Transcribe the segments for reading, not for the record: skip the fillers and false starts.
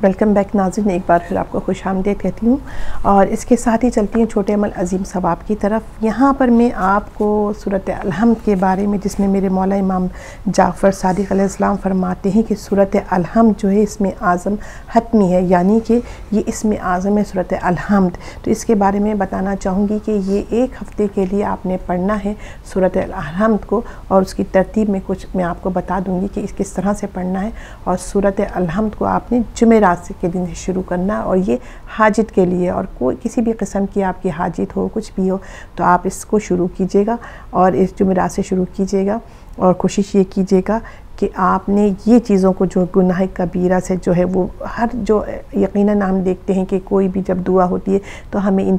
Welcome back ناظرین، ایک بار پھر آپ کو خوش آمدید کہتی ہوں اور اس کے ساتھ ہی چلتی ہوں چھوٹے عمل عظیم ثواب کی طرف۔ یہاں پر میں آپ کو سورۃ الحمد کے بارے میں، جس میں میرے مولا امام جعفر صادق علیہ السلام فرماتے ہیں کہ سورۃ الحمد جو ہے اسم اعظم حتمی ہے، یعنی کہ یہ اسم اعظم ہے سورۃ الحمد۔ تو اس کے بارے میں بتانا چاہوں گی کہ یہ ایک ہفتے کے لیے آپ نے پڑھنا ہے سورۃ الحمد کو، اور اس کی ترتیب میں کچھ میں آپ کو بتا دوں گی کہ اس کس طرح سے پڑھنا ہے۔ اور سورۃ الحمد کو آپ نے جمعرات کے دن سے شروع کرنا، اور یہ حاجت کے لیے، اور کوئی کسی بھی قسم کی آپ کی حاجت ہو، کچھ بھی ہو، تو آپ اس کو شروع کیجئے گا اور اس جمعرات سے شروع کیجئے گا۔ اور کوشش یہ کیجئے گا کہ آپ نے یہ چیزوں کو، جو گناہ کبیرہ سے جو ہے وہ جو یقیناً ہم دیکھتے ہیں کہ کوئی بھی جب دعا ہوتی ہے تو ہمیں ان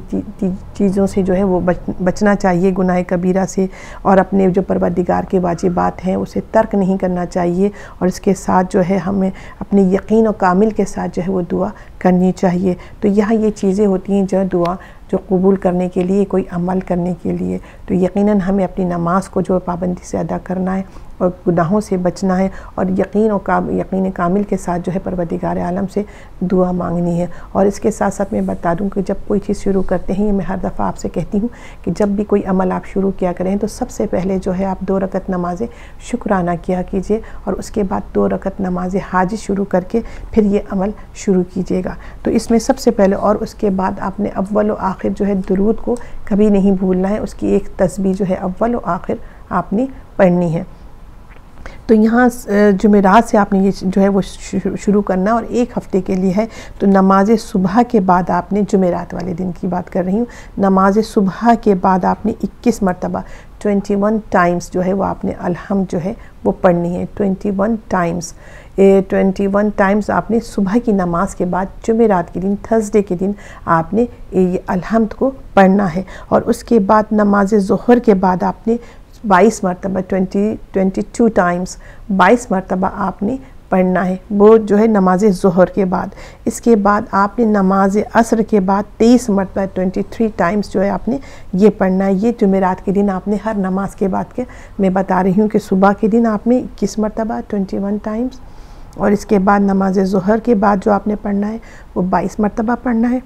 چیزوں سے جو ہے وہ بچنا چاہیے، گناہ کبیرہ سے، اور اپنے جو پروردگار کے واجبات ہیں اسے ترک نہیں کرنا چاہیے، اور اس کے ساتھ جو ہے ہمیں اپنے یقین و کامل کے ساتھ جو ہے وہ دعا کرنی چاہیے۔ تو یہاں یہ چیزیں ہوتی ہیں جو دعا جو قبول کرنے کے لیے، کوئی عمل کرنے کے لیے، تو یقیناً ہمیں اپنی نماز کو جو پابندی سے ادا کرنا ہے اور گناہوں سے بچنا ہے، اور یقین کامل کے ساتھ جو ہے پروردگار عالم سے دعا مانگنی ہے۔ اور اس کے ساتھ ساتھ میں بتا دوں کہ جب کوئی چیز شروع کرتے ہیں، یہ میں ہر دفعہ آپ سے کہتی ہوں کہ جب بھی کوئی عمل آپ شروع کیا کریں تو سب سے پہلے جو ہے آپ 2 رکعت نماز شکرانہ کیا کیجئے، اور اس کے بعد 2 رکعت نماز حاجت شروع کر کے پھر یہ عمل شروع کیجئے گا۔ تو اس میں سب سے پہلے، اور اس کے بعد آپ نے اول و آخر جو ہے درود کو کبھی نہیں بھولنا ہے، اس کی ایک تسبیح جو ہے اول و آخر آپ نے پڑھنی ہے۔ تو یہاں جمعرات سے آپ نے یہ جو ہے وہ شروع کرنا، اور ایک ہفتے کے لیے ہے۔ تو نماز صبح کے بعد آپ نے، جمعرات والے دن کی بات کر رہی ہوں، نماز صبح کے بعد آپ نے 21 مرتبہ 21 ٹائمز جو ہے وہ آپ نے الحمد جو ہے وہ پڑھنی ہے۔ 21 ٹائمز آپ نے صبح کی نماز کے بعد جمعرات کے دن، تھرسڈے کے دن آپ نے یہ الحمد کو پڑھنا ہے۔ اور اس کے بعد نماز ظہر کے بعد آپ نے 22 مرتبہ 22 ٹائمز 22 مرتبہ آپ نے پڑھنا ہے، وہ جو ہے نماز ظہر کے بعد۔ اس کے بعد آپ نے نماز عصر کے بعد 23 مرتبہ 23 ٹائمز جو ہے آپ نے یہ پڑھنا ہے۔ یہ جمعرات کے دن آپ نے ہر نماز کے بعد کے میں بتا رہی ہوں کہ صبح کے دن آپ نے 21 مرتبہ 21 ٹائمز، اور اس کے بعد نماز ظہر کے بعد جو آپ نے پڑھنا ہے وہ 22 مرتبہ پڑھنا ہے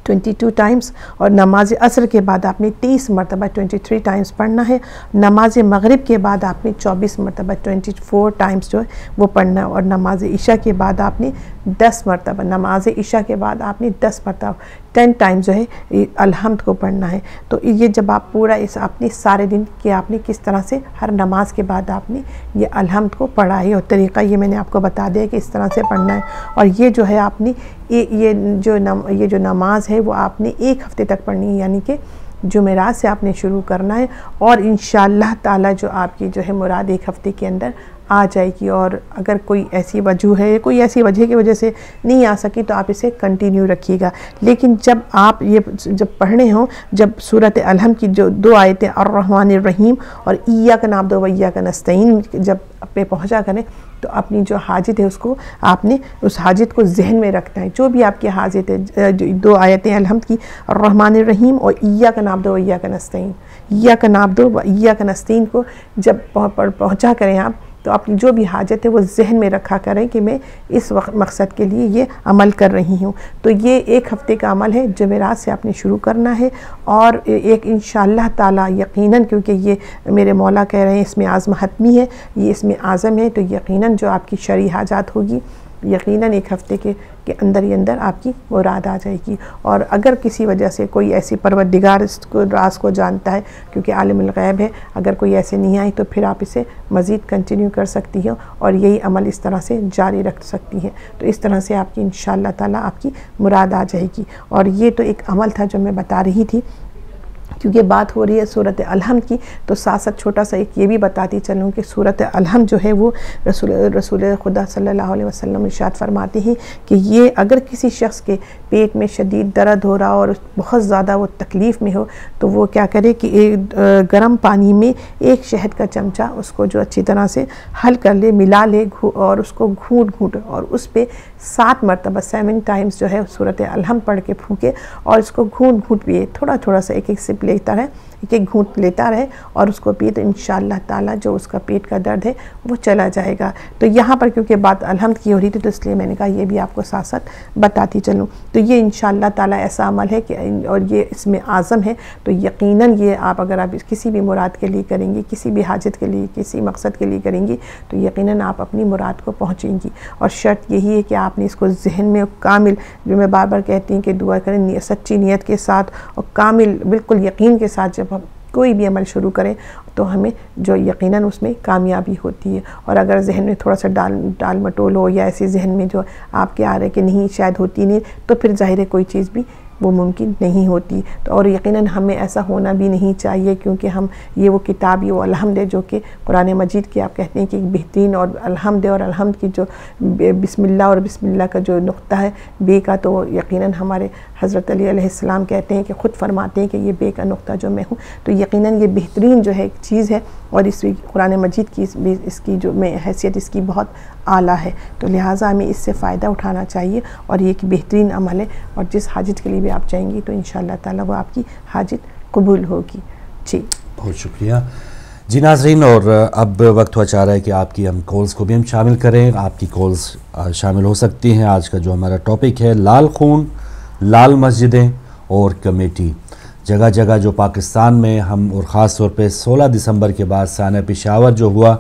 22 ٹائمز، اور نماز عصر کے بعد آپ نے 23 مرتبہ 23 ٹائمز پڑھنا ہے۔ نماز مغرب کے بعد آپ نے 24 مرتبہ 24 ٹائمز جو ہے وہ پڑھنا ہے، اور نماز عشاء کے بعد آپ نے 10 مرتبہ، نماز عشاء کے بعد آپ نے 10 مرتبہ 10 ٹائمز جو ہے الحمد کو پڑھنا ہے۔ تو یہ جب آپ پورا اس اپنے سارے دن کہ آپ نے کس طرح سے ہر نماز کے بعد آپ نے یہ الحمد کو پڑھا ہے، اور طریقہ یہ میں نے آپ کو بتا دیا کہ اس طرح سے پڑھنا ہے۔ اور یہ جو ہے آپ نے یہ جو نماز ہے وہ آپ نے ایک ہفتے تک پڑھنی ہے، یعنی کہ جمعرات سے آپ نے شروع کرنا ہے، اور انشاءاللہ تعالی جو آپ کی جو ہے مراد ایک ہفتے کے اندر آ جائے گی۔ اور اگر کوئی ایسی وجہ ہے، کوئی ایسی وجہ کی وجہ سے نہیں آ سکی تو آپ اسے کنٹینیو رکھیے گا۔ لیکن جب آپ یہ جب پڑھنے ہوں، جب سورۃ الحمد کی جو 2 آیتیں الرحمن الرحیم اور ایاک نعبد و ایاک نستعین جب پہ پہنچا کریں، تو اپنی جو حاجت ہے اس کو آپ نے اس حاجت کو ذہن میں رکھنا ہے۔ جو بھی آپ کی حاجت ہے، 2 آیتیں الحمد کی الرحمن الرحیم اور ایاک نعبد و ایاک نستعین، ایاک نعبد و ایاک نستعین کو جب پہنچا کریں آپ، تو اپنی جو بھی حاجت ہے وہ ذہن میں رکھا کریں کہ میں اس وقت مقصد کے لیے یہ عمل کر رہی ہوں۔ تو یہ ایک ہفتے کا عمل ہے، جمعرات سے آپ نے شروع کرنا ہے، اور ایک انشاءاللہ تعالی یقیناً، کیونکہ یہ میرے مولا کہہ رہے ہیں اس میں اعظم حتمی ہے، یہ اس میں اعظم ہے، تو یقیناً جو آپ کی شرعی حاجات ہوگی یقیناً ایک ہفتے کے اندر ہی اندر آپ کی مراد آ جائے گی۔ اور اگر کسی وجہ سے کوئی ایسی، پروردگار اس کو راز کو جانتا ہے کیونکہ عالم الغیب ہے، اگر کوئی ایسے نہیں آئی تو پھر آپ اسے مزید کنٹینیو کر سکتی ہیں، اور یہی عمل اس طرح سے جاری رکھ سکتی ہیں۔ تو اس طرح سے آپ کی انشاءاللہ تعالی آپ کی مراد آ جائے گی۔ اور یہ تو ایک عمل تھا جو میں بتا رہی تھی، کیونکہ بات ہو رہی ہے سورۃ الحمد کی، تو ساتھ ساتھ چھوٹا سا ایک یہ بھی بتاتی چلوں کہ سورۃ الحمد جو ہے وہ رسول خدا صلی اللہ علیہ وسلم ارشاد فرماتے ہیں کہ یہ اگر کسی شخص کے پیٹ میں شدید درد ہو رہا اور بہت زیادہ وہ تکلیف میں ہو، تو وہ کیا کرے کہ ایک گرم پانی میں 1 شہد کا چمچہ اس کو جو اچھی طرح سے حل کر لے، ملا لے، اور اس کو گھونٹ اور اس پہ 7 مرتبہ 7 ٹائمز جو ہے سورۃ الحمد پڑھ کے پھونکے، اور اس کو گھونٹ پیے، تھوڑا تھوڑا سا ایک سپ لیتا ہے، ایک ایک گھونٹ لیتا رہے اور اس کو پیے تو انشاءاللہ تعالیٰ جو اس کا پیٹ کا درد ہے وہ چلا جائے گا۔ تو یہاں پر کیونکہ بات الحمد کی ہو رہی تھی تو اس لیے میں نے کہا یہ بھی آپ کو ساتھ ساتھ بتاتی چلوں۔ تو یہ انشاءاللہ تعالیٰ ایسا عمل ہے کہ اور یہ اس میں اعظم ہے، تو یقیناً یہ اگر آپ کسی بھی مراد کے لیے کریں گی، کسی بھی حاجت کے لیے، کسی مقصد کے لیے کریں گی تو یقیناً آپ اپنی مراد کو پہنچیں گی۔ اور شرط یہی ہے کہ آپ نے اس کو ذہن میں کامل، جو میں بار بار کہتی ہوں کہ دعا کریں سچی نیت کے ساتھ اور کامل بالکل یقین کے ساتھ جب ہم کوئی بھی عمل شروع کریں تو ہمیں جو یقیناً اس میں کامیابی ہوتی ہے۔ اور اگر ذہن میں تھوڑا سا ڈال مٹول ہو یا ایسے ذہن میں جو آپ کے آ رہے کہ نہیں شاید ہوتی نہیں، تو پھر ظاہر ہے کوئی چیز بھی وہ ممکن نہیں ہوتی۔ تو اور یقیناً ہمیں ایسا ہونا بھی نہیں چاہیے، کیونکہ ہم یہ وہ کتاب یہ وہ الحمد ہے جو کہ قرآن مجید کی آپ کہتے ہیں کہ ایک بہترین اور الحمد ہے، اور الحمد کی جو بسم اللہ اور بسم اللہ کا جو نقطہ ہے بے کا، تو یقیناً ہمارے حضرت علی علیہ السلام کہتے ہیں کہ خود فرماتے ہیں کہ یہ بے کا نقطہ جو میں ہوں، تو یقیناً یہ بہترین جو ہے ایک چیز ہے، اور اس قرآن مجید کی اس کی جو میں حیثیت اس کی بہت اعلیٰ ہے، تو لہٰذا ہمیں اس سے فائدہ اٹھانا چاہیے، اور یہ ایک بہترین عمل ہے، اور جس حاجت کے لیے بھی آپ چاہیں گی تو انشاءاللہ تعالیٰ وہ آپ کی حاجت قبول ہوگی۔ جی بہت شکریہ جی ناظرین، اور اب وقت ہوا چاہ رہا ہے کہ آپ کی ہم کالز کو بھی ہم شامل کریں۔ آپ کی کالز شامل ہو سکتی ہیں۔ آج کا جو ہمارا ٹاپک ہے لال خون، لال مسجدیں اور کمیٹی۔ جگہ جگہ جو پاکستان میں ہم، اور خاص طور پہ 16 دسمبر کے بعد سانحہ پشاور جو ہوا،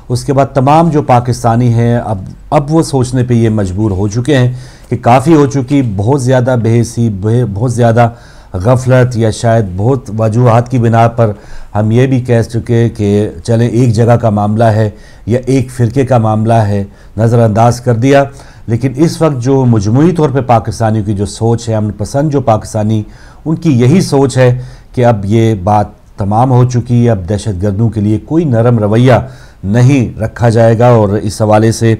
اس کے بعد تمام جو پاکستانی ہیں اب وہ سوچنے پہ یہ مجبور ہو چکے ہیں کہ کافی ہو چکی، بہت زیادہ بے حسی، بہت زیادہ غفلت، یا شاید بہت وجوہات کی بنا پر ہم یہ بھی کہہ چکے کہ چلیں ایک جگہ کا معاملہ ہے یا ایک فرقے کا معاملہ ہے، نظر انداز کر دیا۔ لیکن اس وقت جو مجموعی طور پہ پاکستانیوں کی جو سوچ ہے، امن پسند جو پاکستانی، ان کی یہی سوچ ہے کہ اب یہ بات تمام ہو چکی ہے، اب دہشت گردوں کے لیے کوئی نرم رویہ نہیں رکھا جائے گا، اور اس حوالے سے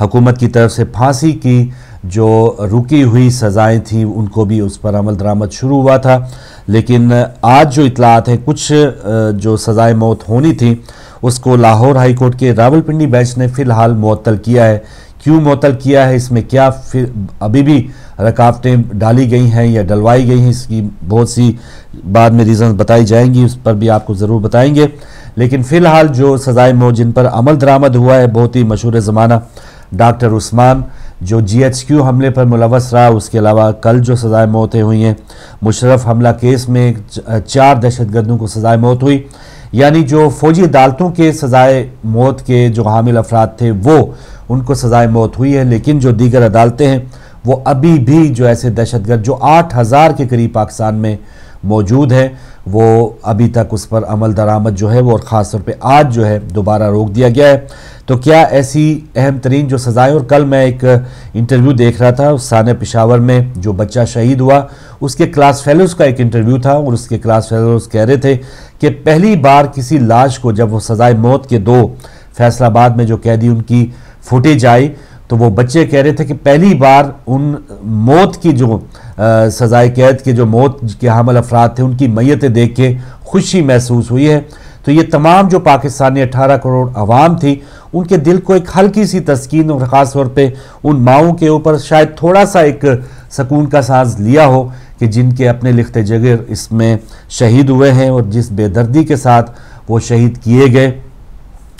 حکومت کی طرف سے پھانسی کی جو رکی ہوئی سزائیں تھیں ان کو بھی اس پر عمل درآمد شروع ہوا تھا۔ لیکن آج جو اطلاعات ہیں، کچھ جو سزائے موت ہونی تھیں اس کو لاہور ہائی کورٹ کے راولپنڈی بینچ نے فی الحال معطل کیا ہے۔ کیوں معطل کیا ہے، اس میں کیا ابھی بھی رکاوٹیں ڈالی گئی ہیں یا ڈلوائی گئی ہیں، اس کی بہت سی بعد میں ریزنز بتائی جائیں گی، اس پر بھی آپ کو ضرور بتائیں گے۔ لیکن فی الحال جو سزائے موت جن پر عمل درآمد ہوا ہے، بہت ہی مشہور زمانہ ڈاکٹر عثمان جو GHQ حملے پر ملوث رہا، اس کے علاوہ کل جو سزائے موتیں ہوئی ہیں، مشرف حملہ کیس میں 4 دہشت گردوں کو سزائے موت ہوئی، یعنی جو فوجی عدالتوں کے سزائے موت کے جو حامل افراد تھے وہ ان کو سزائے موت ہوئی ہے، لیکن جو دیگر عدالتیں ہیں وہ ابھی بھی جو ایسے دہشت گرد جو 8000 کے قریب پاکستان میں موجود ہیں، وہ ابھی تک اس پر عمل درآمد جو ہے وہ، اور خاص طور پہ آج جو ہے دوبارہ روک دیا گیا ہے۔ تو کیا ایسی اہم ترین جو سزائیں، اور کل میں ایک انٹرویو دیکھ رہا تھا سانحہ پشاور میں جو بچہ شہید ہوا اس کے کلاس فیلوز کا ایک انٹرویو تھا، اور اس کے کلاس فیلوز کہہ رہے تھے کہ پہلی بار کسی لاش کو جب وہ سزائے موت کے 2 فیصل آباد میں جو قیدی ان کی فوٹیج آئی تو وہ بچے کہہ رہے تھے کہ پہلی بار ان موت کی جو سزائے قید کے جو موت کے حامل افراد تھے ان کی میتیں دیکھ کے خوشی محسوس ہوئی ہے۔ تو یہ تمام جو پاکستانی 18 کروڑ عوام تھی ان کے دل کو ایک ہلکی سی تسکین، اور خاص طور پہ ان ماؤں کے اوپر شاید تھوڑا سا ایک سکون کا سانس لیا ہو کہ جن کے اپنے لخت جگر اس میں شہید ہوئے ہیں، اور جس بے دردی کے ساتھ وہ شہید کیے گئے۔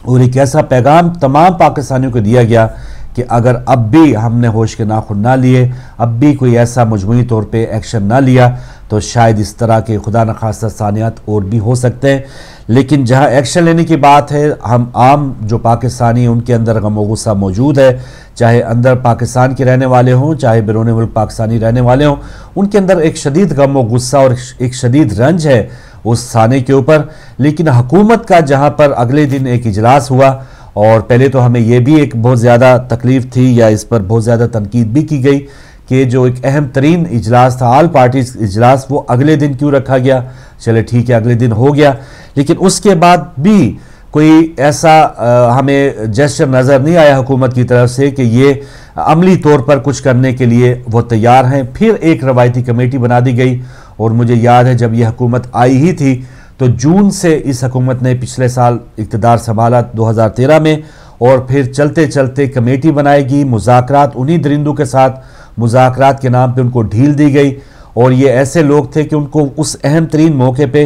اور ایک ایسا پیغام تمام پاکستانیوں کو دیا گیا کہ اگر اب بھی ہم نے ہوش کے ناخن نہ لیے، اب بھی کوئی ایسا مجموعی طور پہ ایکشن نہ لیا تو شاید اس طرح کے خدا نخواستہ ثانیات اور بھی ہو سکتے ہیں۔ لیکن جہاں ایکشن لینے کی بات ہے، ہم عام جو پاکستانی ہیں ان کے اندر غم و غصہ موجود ہے، چاہے اندر پاکستان کے رہنے والے ہوں چاہے بیرون ملک پاکستانی رہنے والے ہوں، ان کے اندر ایک شدید غم و غصہ اور ایک شدید رنج ہے اس سانحے کے اوپر۔ لیکن حکومت کا جہاں پر اگلے دن ایک اجلاس ہوا، اور پہلے تو ہمیں یہ بھی ایک بہت زیادہ تکلیف تھی یا اس پر بہت زیادہ تنقید بھی کی گئی کہ جو ایک اہم ترین اجلاس تھا آل پارٹیز اجلاس وہ اگلے دن کیوں رکھا گیا۔ چلے ٹھیک ہے اگلے دن ہو گیا، لیکن اس کے بعد بھی کوئی ایسا ہمیں جیسچر نظر نہیں آیا حکومت کی طرف سے کہ یہ عملی طور پر کچھ کرنے کے لیے وہ تیار ہیں۔ پھر ایک روایتی کمیٹی بنا دی گئی، اور مجھے یاد ہے جب یہ حکومت آئی ہی تھی تو جون سے اس حکومت نے پچھلے سال اقتدار سنبھالا 2013 میں، اور پھر چلتے چلتے کمیٹی بنائے گی، مذاکرات انہی درندوں کے ساتھ مذاکرات کے نام پہ ان کو ڈھیل دی گئی، اور یہ ایسے لوگ تھے کہ ان کو اس اہم ترین موقع پہ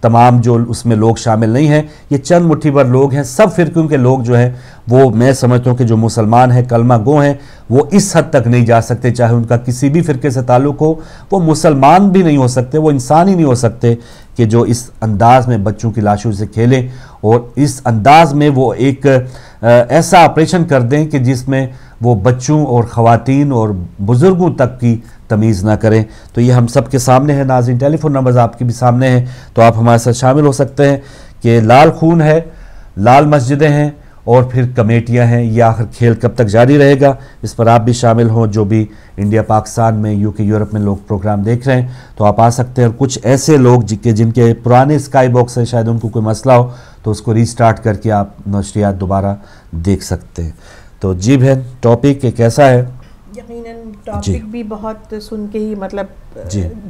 تمام جو اس میں لوگ شامل نہیں ہیں، یہ چند مٹھی بھر لوگ ہیں. سب فرقوں کے لوگ جو ہیں وہ میں سمجھتا ہوں کہ جو مسلمان ہیں، کلمہ گو ہیں، وہ اس حد تک نہیں جا سکتے، چاہے ان کا کسی بھی فرقے سے تعلق ہو. وہ مسلمان بھی نہیں ہو سکتے، وہ انسان ہی نہیں ہو سکتے کہ جو اس انداز میں بچوں کی لاشوں سے کھیلیں اور اس انداز میں وہ ایک ایسا آپریشن کر دیں کہ جس میں وہ بچوں اور خواتین اور بزرگوں تک کی تمیز نہ کریں. تو یہ ہم سب کے سامنے ہے. ناظرین، ٹیلی فون نمبرز آپ کے بھی سامنے ہیں، تو آپ ہمارے ساتھ شامل ہو سکتے ہیں کہ لال خون ہے، لال مسجدیں ہیں اور پھر کمیٹیاں ہیں. یہ آخر کھیل کب تک جاری رہے گا، اس پر آپ بھی شامل ہوں. جو بھی انڈیا، پاکستان میں، UK، یورپ میں لوگ پروگرام دیکھ رہے ہیں تو آپ آ سکتے ہیں. اور کچھ ایسے لوگ جن کے پرانے اسکائی باکس ہیں، شاید ان کو کوئی مسئلہ ہو تو اس کو ریسٹارٹ کر کے آپ نشریات دوبارہ دیکھ سکتے ہیں. تو جی بہن، ٹاپک کیسا ہے؟ یقیناً ٹاپک بھی بہت سن کے ہی مطلب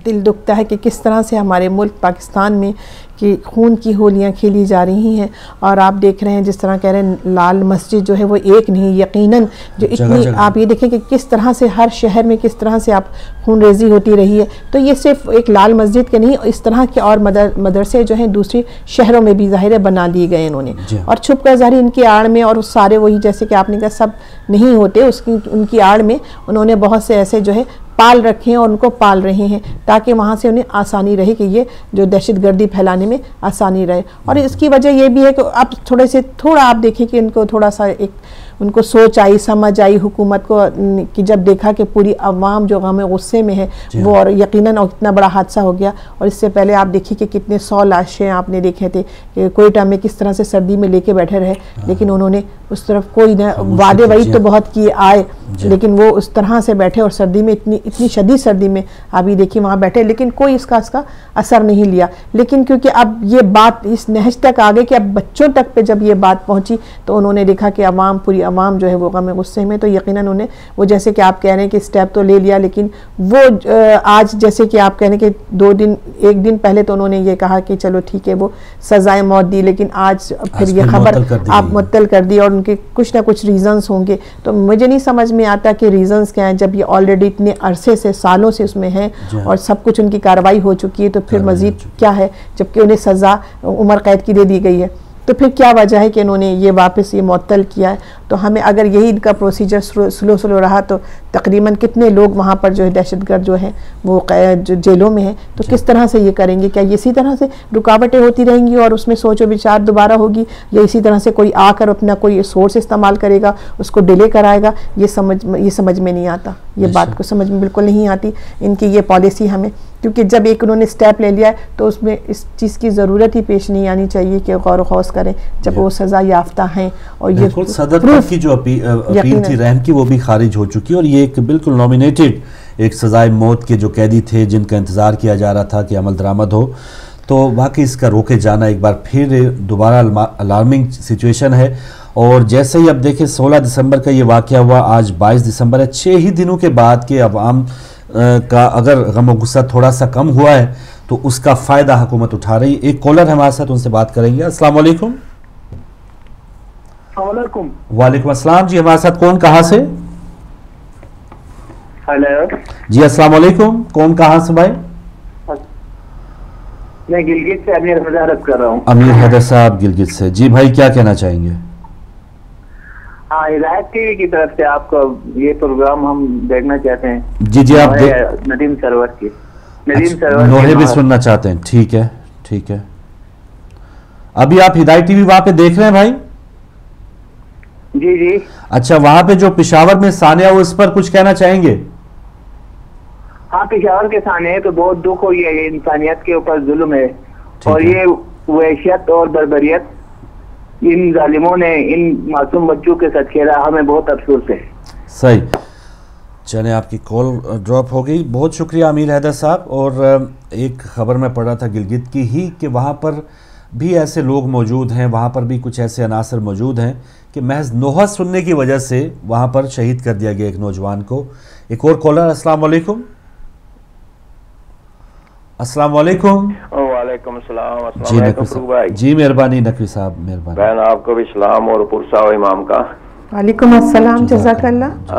دل دکھتا ہے کہ کس طرح سے ہمارے ملک پاکستان میں کہ خون کی ہولیاں کھیلی جا رہی ہیں. اور آپ دیکھ رہے ہیں جس طرح کہہ رہے ہیں لال مسجد جو ہے وہ ایک نہیں، یقیناً جو اتنی آپ یہ دیکھیں کہ کس طرح سے ہر شہر میں کس طرح سے آپ خون ریزی ہوتی رہی ہے. تو یہ صرف ایک لال مسجد کے نہیں، اس طرح کے اور مدرسے جو ہیں دوسری شہروں میں بھی ظاہر بنا دیے گئے انہوں نے. اور چھپ کر ظاہر ان کی آڑ میں، اور سارے وہی جیسے کہ آپ نے کہا سب نہیں ہوتے، ان کی آڑ میں انہوں نے بہت سے ایسے جو ہے پال رکھے ہیں اور ان کو پال رہے ہیں تاکہ وہاں سے انہیں آسانی رہے کہ یہ جو دہشت گردی پھیلانے میں آسانی رہے. اور اس کی وجہ یہ بھی ہے کہ اب تھوڑا آپ دیکھیں کہ ان کو تھوڑا سا ان کو سوچ آئی، سمجھ آئی حکومت کو کہ جب دیکھا کہ پوری عوام جو غم غصے میں ہے وہ، اور یقیناً اتنا بڑا حادثہ ہو گیا. اور اس سے پہلے آپ دیکھیں کہ کتنے 100 لاشیں آپ نے دیکھے تھے کہ کوئٹہ میں کس طرح سے سردی میں لے کے بیٹھے رہے، لیکن انہوں نے اس طرف کوئی نہ وعدے وعید تو بہت کیے آئے، لیکن وہ اس طرح سے بیٹھے اور سردی میں اتنی شدید سردی میں آپ یہ دیکھیں وہاں بیٹھے، لیکن کوئی اس کا اثر نہیں لیا. لیکن کیونکہ اب یہ بات اس نہج تک آگے کہ اب بچوں تک پہ جب یہ بات پہنچی تو انہوں نے دیکھا کہ پوری عوام جو ہے وہ غم غصے میں. تو یقیناً انہیں وہ جیسے کہ آپ کہہ رہے ہیں کہ اسٹیپ تو لے لیا، لیکن وہ آج جیسے کہ آپ کہہ رہے ہیں کہ ایک دن پہلے تو انہوں نے یہ کہا کہ چلو ٹھیک ہے وہ سزائے موت دی، لیکن آج پھر یہ خبر آپ معطل کر دی اور ان کے کچھ نہ کچھ ریزنز ہوں گے. تو مجھے نہیں سمجھ میں آتا کہ ریزنز کیا ہیں جب یہ آلریڈی اتنے عرصے سے سالوں سے اس میں ہیں اور سب کچھ ان کی کارروائی ہو چکی ہے، تو پھر مزید کیا ہے جبکہ انہیں سزا عمر قید کی دے دی گئی ہے. تو پھر کیا وجہ ہے کہ انہوں نے یہ واپس یہ معطل کیا ہے؟ تو ہمیں اگر یہی ان کا پروسیجر سلو رہا تو تقریباً کتنے لوگ وہاں پر جو ہے دہشت گرد جو ہیں وہ جو جیلوں میں ہیں، تو کس طرح سے یہ کریں گے؟ کیا اسی طرح سے رکاوٹیں ہوتی رہیں گی اور اس میں سوچ و بچار دوبارہ ہوگی، یا اسی طرح سے کوئی آ کر اپنا کوئی سورس استعمال کرے گا، اس کو ڈیلے کرائے گا؟ یہ سمجھ میں نہیں آتا، یہ بات کو سمجھ میں بالکل نہیں آتی ان کی یہ پالیسی ہمیں. کیونکہ جب ایک انہوں نے سٹیپ لے لیا ہے تو اس میں اس چیز کی ضرورت ہی پیش نہیں آنی چاہیے کہ غور و خوض کریں جب وہ سزا یافتہ ہیں. اور یہ صدر کی جو اپیل تھی رحم کی وہ بھی خارج ہو چکی، اور یہ ایک بالکل نامینیٹڈ ایک سزائے موت کے جو قیدی تھے جن کا انتظار کیا جا رہا تھا کہ عمل درآمد ہو. تو واقعی اس کا روکے جانا ایک بار پھر دوبارہ الارمنگ سچویشن ہے. اور جیسے ہی اب دیکھیں 16 دسمبر کا یہ واقعہ ہوا، آج 22 دسمبر ہے، 6 ہی دنوں کے بعد کہ عوام کا اگر غم و غصہ تھوڑا سا کم ہوا ہے تو اس کا فائدہ حکومت اٹھا رہی ہے. ایک کالر ہمارے ساتھ، ان سے بات کریں گے. السلام علیکم. وعلیکم السلام جی، ہمارے ساتھ کون کہاں سے؟ ہیلو جی السلام علیکم، کون کہاں سے بھائی؟ میں گلگت سے امیر حیدر کر رہا ہوں. امیر حیدر صاحب گلگت سے، جی بھائی کیا کہنا چاہیں گے؟ ہاں، ہدایت ٹی وی کی طرف سے آپ کو یہ پروگرام ہم دیکھنا چاہتے ہیں. جی آپ ندیم سرور کی نوحے بھی سننا چاہتے ہیں. ٹھیک ہے ٹھیک ہے. ابھی آپ ہدایت ٹی وی وہاں پہ دیکھ رہے ہیں بھائی؟ جی جی. اچھا، وہاں پہ جو پشاور میں سانحہ ہو اس پر کچھ کہنا چاہیں گے؟ ہاں، پشاور کے سانحے تو بہت دکھ ہوئی ہے، یہ انسانیت کے اوپر ظلم ہے اور یہ وحشت اور بربریت ان ظالموں نے ان معصوم بچوں کے ساتھ کھیلا. ہمیں بہت افسوس ہے. صحیح. چلیں آپ کی کال ڈراپ ہو گئی. بہت شکریہ امیر حیدر صاحب. اور ایک خبر میں پڑھ رہا تھا گلگت کی ہی کہ وہاں پر بھی ایسے لوگ موجود ہیں، وہاں پر بھی کچھ ایسے عناصر موجود ہیں کہ محض نوحہ سننے کی وجہ سے وہاں پر شہید کر دیا گیا ایک نوجوان کو. ایک اور کالر. السلام علیکم. السلام علیکم. وعلیکم السلام. السلام علیکم بھائی. جی مہربانی نقوی صاحب، مہربانی. بہن آپ کو بھی سلام اور پرسا و امام کا. وعلیکم السلام، جزاک اللہ.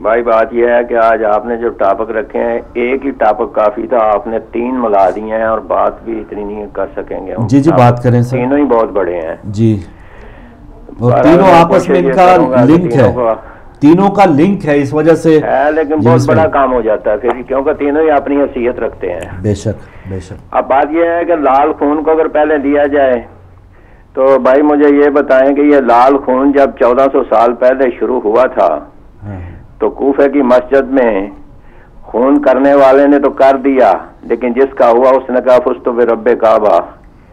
بھائی بات یہ ہے کہ آج آپ نے جو ٹاپک رکھے ہیں، ایک ہی ٹاپک کافی تھا، آپ نے 3 ملا دیے ہیں اور بات بھی اتنی نہیں کر سکیں گے. جی بات کریں سر. تینوں ہی بہت بڑے ہیں جی، اور تینوں آپس میں ان کا لنک ہے، تینوں کا لنک ہے، اس وجہ سے ہے، لیکن بہت بڑا کام ہو جاتا ہے پھر، کیونکہ تینوں ہی اپنی حیثیت رکھتے ہیں. بے شک بے شک. اب بات یہ ہے کہ لال خون کو اگر پہلے دیا جائے تو بھائی مجھے یہ بتائیں کہ یہ لال خون جب 1400 سال پہلے شروع ہوا تھا تو کوفہ کی مسجد میں خون کرنے والے نے تو کر دیا، لیکن جس کا ہوا اس نے کہا فزت برب کعبہ،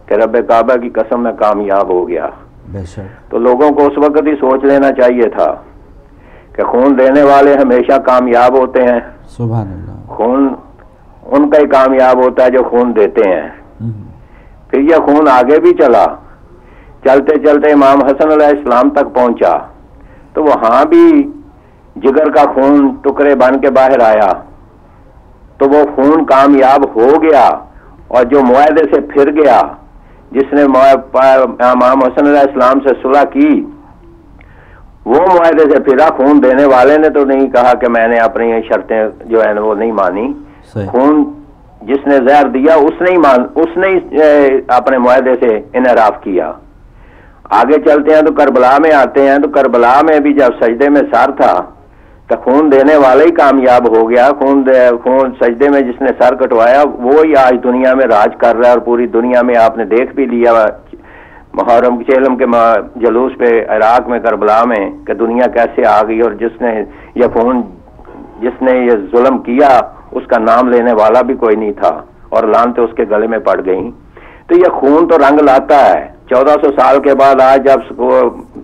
کہ رب کعبہ کی قسم میں کامیاب ہو گیا. تو لوگوں کو اس وقت ہی سوچ لینا چاہیے تھا کہ خون دینے والے ہمیشہ کامیاب ہوتے ہیں. سبحان اللہ. خون ان کا ہی کامیاب ہوتا ہے جو خون دیتے ہیں. پھر یہ خون آگے بھی چلا، چلتے چلتے امام حسن علیہ السلام تک پہنچا تو وہاں بھی جگر کا خون ٹکڑے بن کے باہر آیا تو وہ خون کامیاب ہو گیا، اور جو معاہدے سے پھر گیا، جس نے امام حسن علیہ السلام سے صلح کی، وہ معاہدے سے پھرا. خون دینے والے نے تو نہیں کہا کہ میں نے اپنی شرطیں جو ہیں وہ نہیں مانی. خون جس نے زہر دیا اس نے اپنے معاہدے سے انحراف کیا. آگے چلتے ہیں تو کربلا میں آتے ہیں، تو کربلا میں بھی جب سجدے میں سر تھا تو خون دینے والا ہی کامیاب ہو گیا. خون سجدے میں جس نے سر کٹوایا وہی آج دنیا میں راج کر رہا ہے، اور پوری دنیا میں آپ نے دیکھ بھی لیا محرم چیلم کے جلوس پہ عراق میں کربلا میں کہ دنیا کیسے آ گئی، اور جس نے یہ ظلم کیا اس کا نام لینے والا بھی کوئی نہیں تھا، اور لعنتیں اس کے گلے میں پڑ گئیں. تو یہ خون تو رنگ لاتا ہے. 1400 سال کے بعد آج جب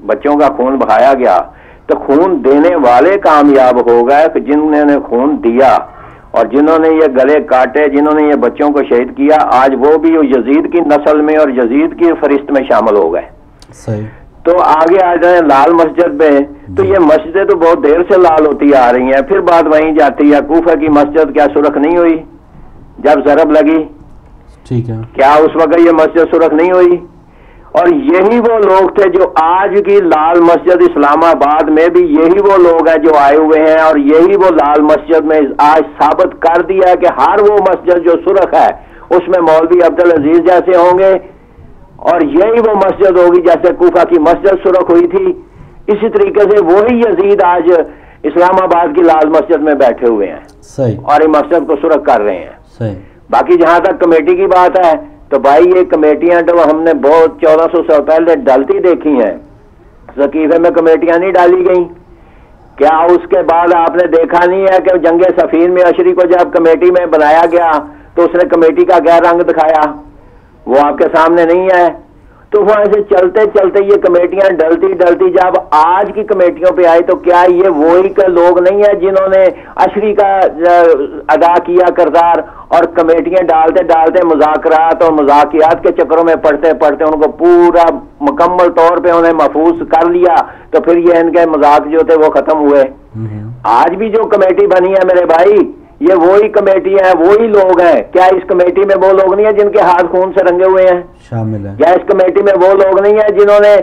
بچوں کا خون بہایا گیا تو خون دینے والے کامیاب ہو گئے، جنہوں نے خون دیا، اور جنہوں نے یہ گلے کاٹے، جنہوں نے یہ بچوں کو شہید کیا، آج وہ بھی یزید کی نسل میں اور یزید کی فہرست میں شامل ہو گئے. صحیح. تو آگے آ جائیں لال مسجد میں، تو یہ مسجدیں تو بہت دیر سے لال ہوتی آ رہی ہیں، پھر بات وہیں جاتی ہے. کوفہ کی مسجد کیا سرخ نہیں ہوئی جب ضرب لگی؟ ٹھیک ہے. کیا اس وقت یہ مسجد سرخ نہیں ہوئی؟ اور یہی وہ لوگ تھے جو آج کی لال مسجد اسلام آباد میں بھی یہی وہ لوگ ہیں جو آئے ہوئے ہیں، اور یہی وہ لال مسجد میں آج ثابت کر دیا کہ ہر وہ مسجد جو سرخ ہے اس میں مولوی عبدالعزیز جیسے ہوں گے، اور یہی وہ مسجد ہوگی جیسے کوفہ کی مسجد سرخ ہوئی تھی. اسی طریقے سے وہی یزید آج اسلام آباد کی لال مسجد میں بیٹھے ہوئے ہیں. صحیح. اور یہ مسجد کو سرخ کر رہے ہیں. صحیح. باقی جہاں تک کمیٹی کی بات ہے تو بھائی یہ کمیٹیاں تو ہم نے بہت 1400 سال پہلے ڈلتی دیکھی ہیں. ثقیفے میں کمیٹیاں نہیں ڈالی گئیں کیا؟ اس کے بعد آپ نے دیکھا نہیں ہے کہ جنگ صفین میں عشری کو جب کمیٹی میں بنایا گیا تو اس نے کمیٹی کا کیا رنگ دکھایا؟ وہ آپ کے سامنے نہیں ہے. تو وہاں سے چلتے چلتے یہ کمیٹیاں ڈلتی جب آج کی کمیٹیوں پہ آئی تو کیا یہ وہی کے لوگ نہیں ہیں جنہوں نے عشری کا ادا کیا کردار، اور کمیٹیاں ڈالتے مذاکرات اور مذاکرات کے چکروں میں پڑھتے ان کو پورا مکمل طور پہ انہیں محفوظ کر لیا، تو پھر یہ ان کے مذاق جو تھے وہ ختم ہوئے. آج بھی جو کمیٹی بنی ہے میرے بھائی یہ وہی کمیٹی ہے، وہی لوگ ہیں. کیا اس کمیٹی میں وہ لوگ نہیں ہیں جن کے ہاتھ خون سے رنگے ہوئے ہیں؟ شامل ہیں. کیا اس کمیٹی میں وہ لوگ نہیں ہیں جنہوں نے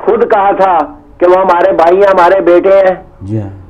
خود کہا تھا کہ وہ ہمارے بھائی ہیں، ہمارے بیٹے ہیں؟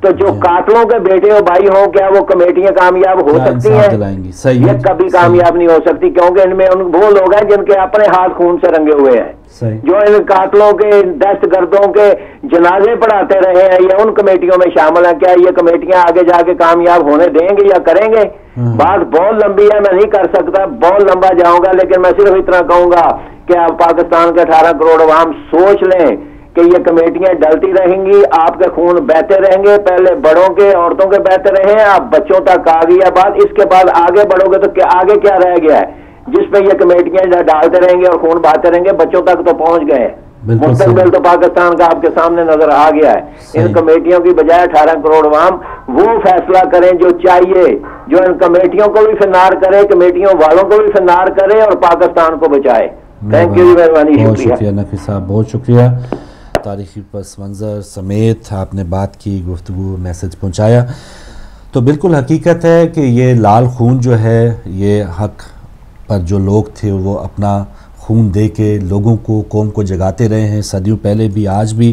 تو جو قاتلوں کے بیٹے اور بھائی ہوں کیا وہ کمیٹیاں کامیاب ہو سکتی ہیں؟ یہ کبھی کامیاب نہیں ہو سکتی، کیونکہ ان میں وہ لوگ ہیں جن کے اپنے ہاتھ خون سے رنگے ہوئے ہیں، جو ان قاتلوں کے دہشت گردوں کے جنازے پڑھاتے رہے ہیں، یہ ان کمیٹیوں میں شامل ہیں. کیا یہ کمیٹیاں آگے جا کے کامیاب ہونے دیں گے یا کریں گے؟ بات بہت لمبی ہے، میں نہیں کر سکتا، بہت لمبا جاؤں گا، لیکن میں صرف اتنا کہوں گا کہ آپ پاکستان کے 18 کروڑ عوام سوچ لیں کہ یہ کمیٹیاں ڈلتی رہیں گی، آپ کے خون بہتے رہیں گے، پہلے بڑوں کے عورتوں کے بہتے رہے، اب بچوں تک آ گئی ہے بات. اس کے بعد آگے بڑھو گے تو آگے کیا رہ گیا ہے جس پہ یہ کمیٹیاں ڈالتے رہیں گے اور خون بہاتے رہیں گے؟ بچوں تک تو پہنچ گئے. مستقبل تو پاکستان کا آپ کے سامنے نظر آ گیا ہے. ان کمیٹیوں کی بجائے 18 کروڑ عوام وہ فیصلہ کریں جو چاہیے، جو ان کمیٹیوں کو بھی فنار کرے، کمیٹیوں والوں کو بھی فنار کرے اور پاکستان کو بچائے. تھینک یو، مہربانی. بہت شکریہ نقوی صاحب، بہت شکریہ. تاریخی پس منظر سمیت آپ نے بات کی، گفتگو، میسج پہنچایا. تو بالکل حقیقت ہے کہ یہ لال خون جو ہے یہ حق پر جو لوگ تھے وہ اپنا خون دے کے لوگوں کو، قوم کو جگاتے رہے ہیں، صدیوں پہلے بھی آج بھی.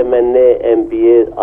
MNA MPA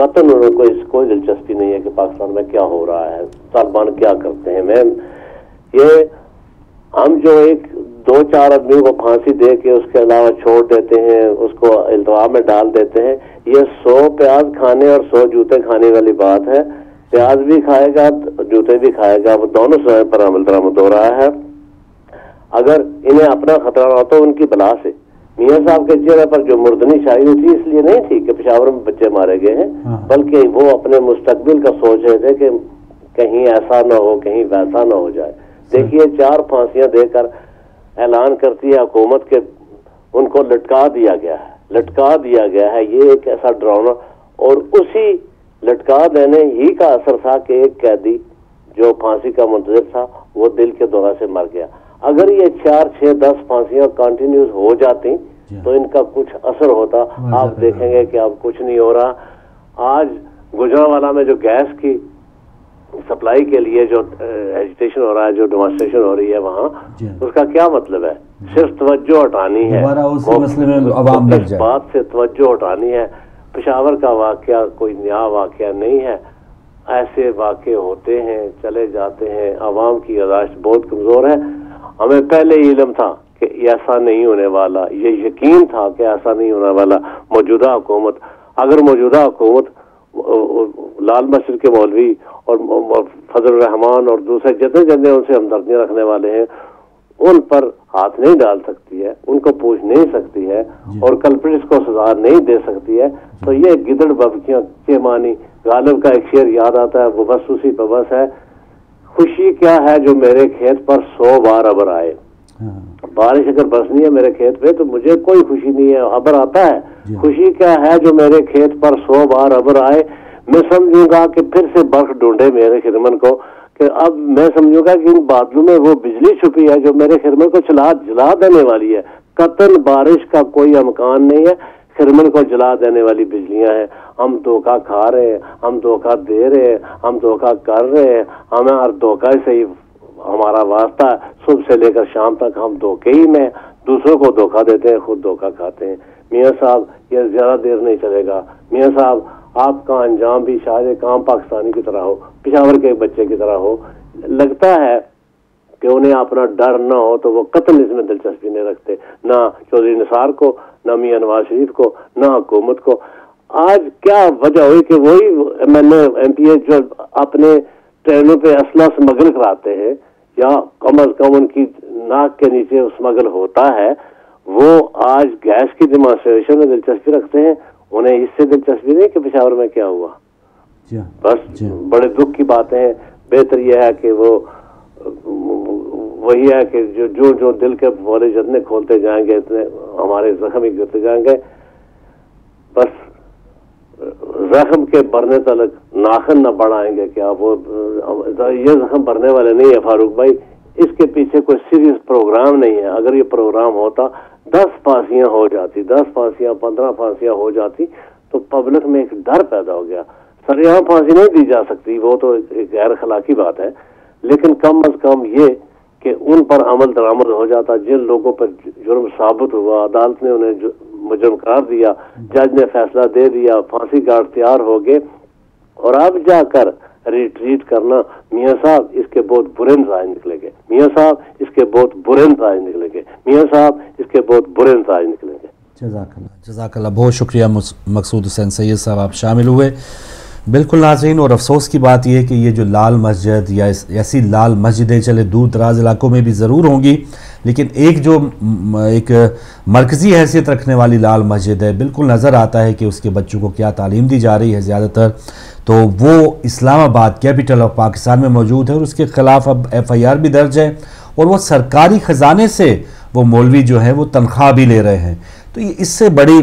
قطعاً انہوں کو اس کوئی دلچسپی نہیں ہے کہ پاکستان میں کیا ہو رہا ہے، طالبان کیا کرتے ہیں. یہ ہم جو ایک 2-4 آدمیوں کو پھانسی دے کے اس کے علاوہ چھوڑ دیتے ہیں، اس کو التوا میں ڈال دیتے ہیں، یہ 100 پیاز کھانے اور 100 جوتے کھانے والی بات ہے. پیاز بھی کھائے گا، جوتے بھی کھائے گا، وہ دونوں سوئے پر عمل درآمد ہو رہا ہے. اگر انہیں اپنا خطرہ نہ ہو تو ان کی بلا سے. میاں صاحب کے چہرے پر جو مردنی چھائی ہوئی تھی اس لیے نہیں تھی کہ پشاور میں بچے مارے گئے ہیں، بلکہ وہ اپنے مستقبل کا سوچ رہے تھے کہ کہیں ایسا نہ ہو، کہیں ویسا نہ ہو جائے. دیکھیے 4 پھانسیاں دے کر اعلان کرتی ہے حکومت کے ان کو لٹکا دیا گیا ہے. یہ ایک ایسا ڈراؤنا، اور اسی لٹکا دینے ہی کا اثر تھا کہ ایک قیدی جو پھانسی کا منتظر تھا وہ دل کے دورہ سے مر گیا. اگر یہ 4, 6, 10 پھانسیاں کنٹینیوز ہو جاتی تو ان کا کچھ اثر ہوتا. آپ دیکھیں گے کہ اب کچھ نہیں ہو رہا. آج گجرانوالہ میں جو گیس کی سپلائی کے لیے جو ایجیٹیشن ہو رہا ہے، جو ڈیمانسٹریشن ہو رہی ہے وہاں، اس کا کیا مطلب ہے؟ صرف توجہ ہٹانی ہے، اس بات سے توجہ ہٹانی ہے. پشاور کا واقعہ کوئی نیا واقعہ نہیں ہے. ایسے واقع ہوتے ہیں، چلے جاتے ہیں. عوام کی یاداشت بہت کمزور ہے. ہمیں پہلے ہی علم تھا کہ ایسا نہیں ہونے والا، یہ یقین تھا کہ ایسا نہیں ہونے والا. موجودہ حکومت، اگر موجودہ حکومت لال مسجد کے مولوی اور فضل الرحمان اور دوسرے جتنے ان سے ہمدردیاں رکھنے والے ہیں ان پر ہاتھ نہیں ڈال سکتی ہے، ان کو پوچھ نہیں سکتی ہے اور کلپریٹس کو سزا نہیں دے سکتی ہے، تو یہ گدڑ ببکیاں کے معنی. غالب کا ایک شعر یاد آتا ہے، وہ بس اسی پہ بس ہے. خوشی کیا ہے جو میرے کھیت پر 100 بار ابر آئے. بارش اگر برسنی ہے میرے کھیت پہ تو مجھے کوئی خوشی نہیں ہے، ابر آتا ہے. خوشی کیا ہے جو میرے کھیت پر 100 بار ابر آئے. میں سمجھوں گا کہ پھر سے برف ڈھونڈے میرے خرمن کو، کہ اب میں سمجھوں گا کہ ان بادلوں میں وہ بجلی چھپی ہے جو میرے خرمن کو جلا دینے والی ہے. قطعاً بارش کا کوئی امکان نہیں ہے، خرمن کو جلا دینے والی بجلیاں ہیں. ہم دھوکہ کھا رہے ہیں، ہم دھوکہ دے رہے ہیں، ہم دھوکہ کر رہے ہیں. ہمیں ہر دھوکہ سے ہی ہمارا واسطہ ہے. صبح سے لے کر شام تک ہم دھوکے ہی میں دوسروں کو دھوکہ دیتے ہیں، خود دھوکہ کھاتے ہیں. میاں صاحب یہ زیادہ دیر نہیں چلے گا. میاں صاحب آپ کا انجام بھی شاید ایک عام پاکستانی کی طرح ہو، پشاور کے بچے کی طرح ہو. لگتا ہے کہ انہیں اپنا ڈر نہ ہو تو وہ قتل اس میں دلچسپی نہیں رکھتے، نہ چودھری نثار کو، نہ میاں نواز شریف کو، نہ حکومت کو. آج کیا وجہ ہوئی کہ وہی MP جو اپنے ٹرینوں پہ اسلحہ اسمگل کراتے ہیں یا کم از کم ان کی ناک کے نیچے اسمگل ہوتا ہے، وہ آج گیس کی ڈیمانسٹریشن میں دلچسپی رکھتے ہیں. انہیں اس سے دلچسپی نہیں کہ پشاور میں کیا ہوا. بس بڑے دکھ کی باتیں ہیں. بہتر یہ ہے کہ وہ وہی ہے کہ جو دل کے بولے جتنے کھولتے جائیں گے اتنے ہمارے زخم ہی گرتے جائیں گے. بس زخم کے بھرنے تلک ناخن نہ بڑھائیں گے. کیا وہ یہ زخم بھرنے والے نہیں ہے فاروق بھائی. اس کے پیچھے کوئی سیریس پروگرام نہیں ہے. اگر یہ پروگرام ہوتا 10 پھانسیاں ہو جاتی، 10 پھانسیاں 15 پھانسیاں ہو جاتی تو پبلک میں ایک ڈر پیدا ہو گیا. سریعام پھانسی نہیں دی جا سکتی، وہ تو ایک غیر اخلاقی بات ہے، لیکن کم از کم یہ کہ ان پر عمل درآمد ہو جاتا. جن لوگوں پر جرم ثابت ہوا عدالت نے انہیں مجرم قرار دیا، جج نے فیصلہ دے دیا، پھانسی گارڈ تیار ہو گئے. اور اب جا کر ریٹریٹ کرنا، میاں صاحب اس کے بہت برے نتائج نکلیں گے. میاں صاحب اس کے بہت برے نتائج نکلیں گے. میاں صاحب اس کے بہت برے نتائج نکلیں گے. جزاک اللہ. بہت شکریہ مقصود حسین سید صاحب، آپ شامل ہوئے. بالکل ناظرین، اور افسوس کی بات یہ کہ یہ جو لال مسجد یا ایسی لال مسجدیں چلے دور دراز علاقوں میں بھی ضرور ہوں گی، لیکن ایک مرکزی حیثیت رکھنے والی لال مسجد ہے. بالکل نظر آتا ہے کہ اس کے بچوں کو کیا تعلیم دی جا رہی ہے. زیادہ تر تو وہ اسلام آباد کیپٹل آف پاکستان میں موجود ہے اور اس کے خلاف اب FIR بھی درج ہے اور وہ سرکاری خزانے سے وہ مولوی جو ہیں وہ تنخواہ بھی لے رہے ہیں. تو اس سے بڑی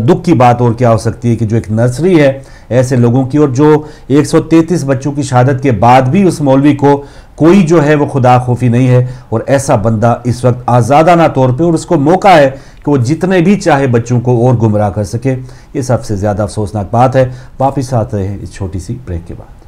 دکھ کی بات اور کیا ہو سکتی ہے کہ جو ایک نرسری ہے ایسے لوگوں کی، اور جو 133 بچوں کی شہادت کے بعد بھی اس مولوی کو کوئی جو ہے وہ خدا خوفی نہیں ہے، اور ایسا بندہ اس وقت آزادانہ طور پہ اور اس کو موقع ہے کہ وہ جتنے بھی چاہے بچوں کو اور گمراہ کر سکے. یہ سب سے زیادہ افسوسناک بات ہے. واپس آتے ہیں اس چھوٹی سی بریک کے بعد.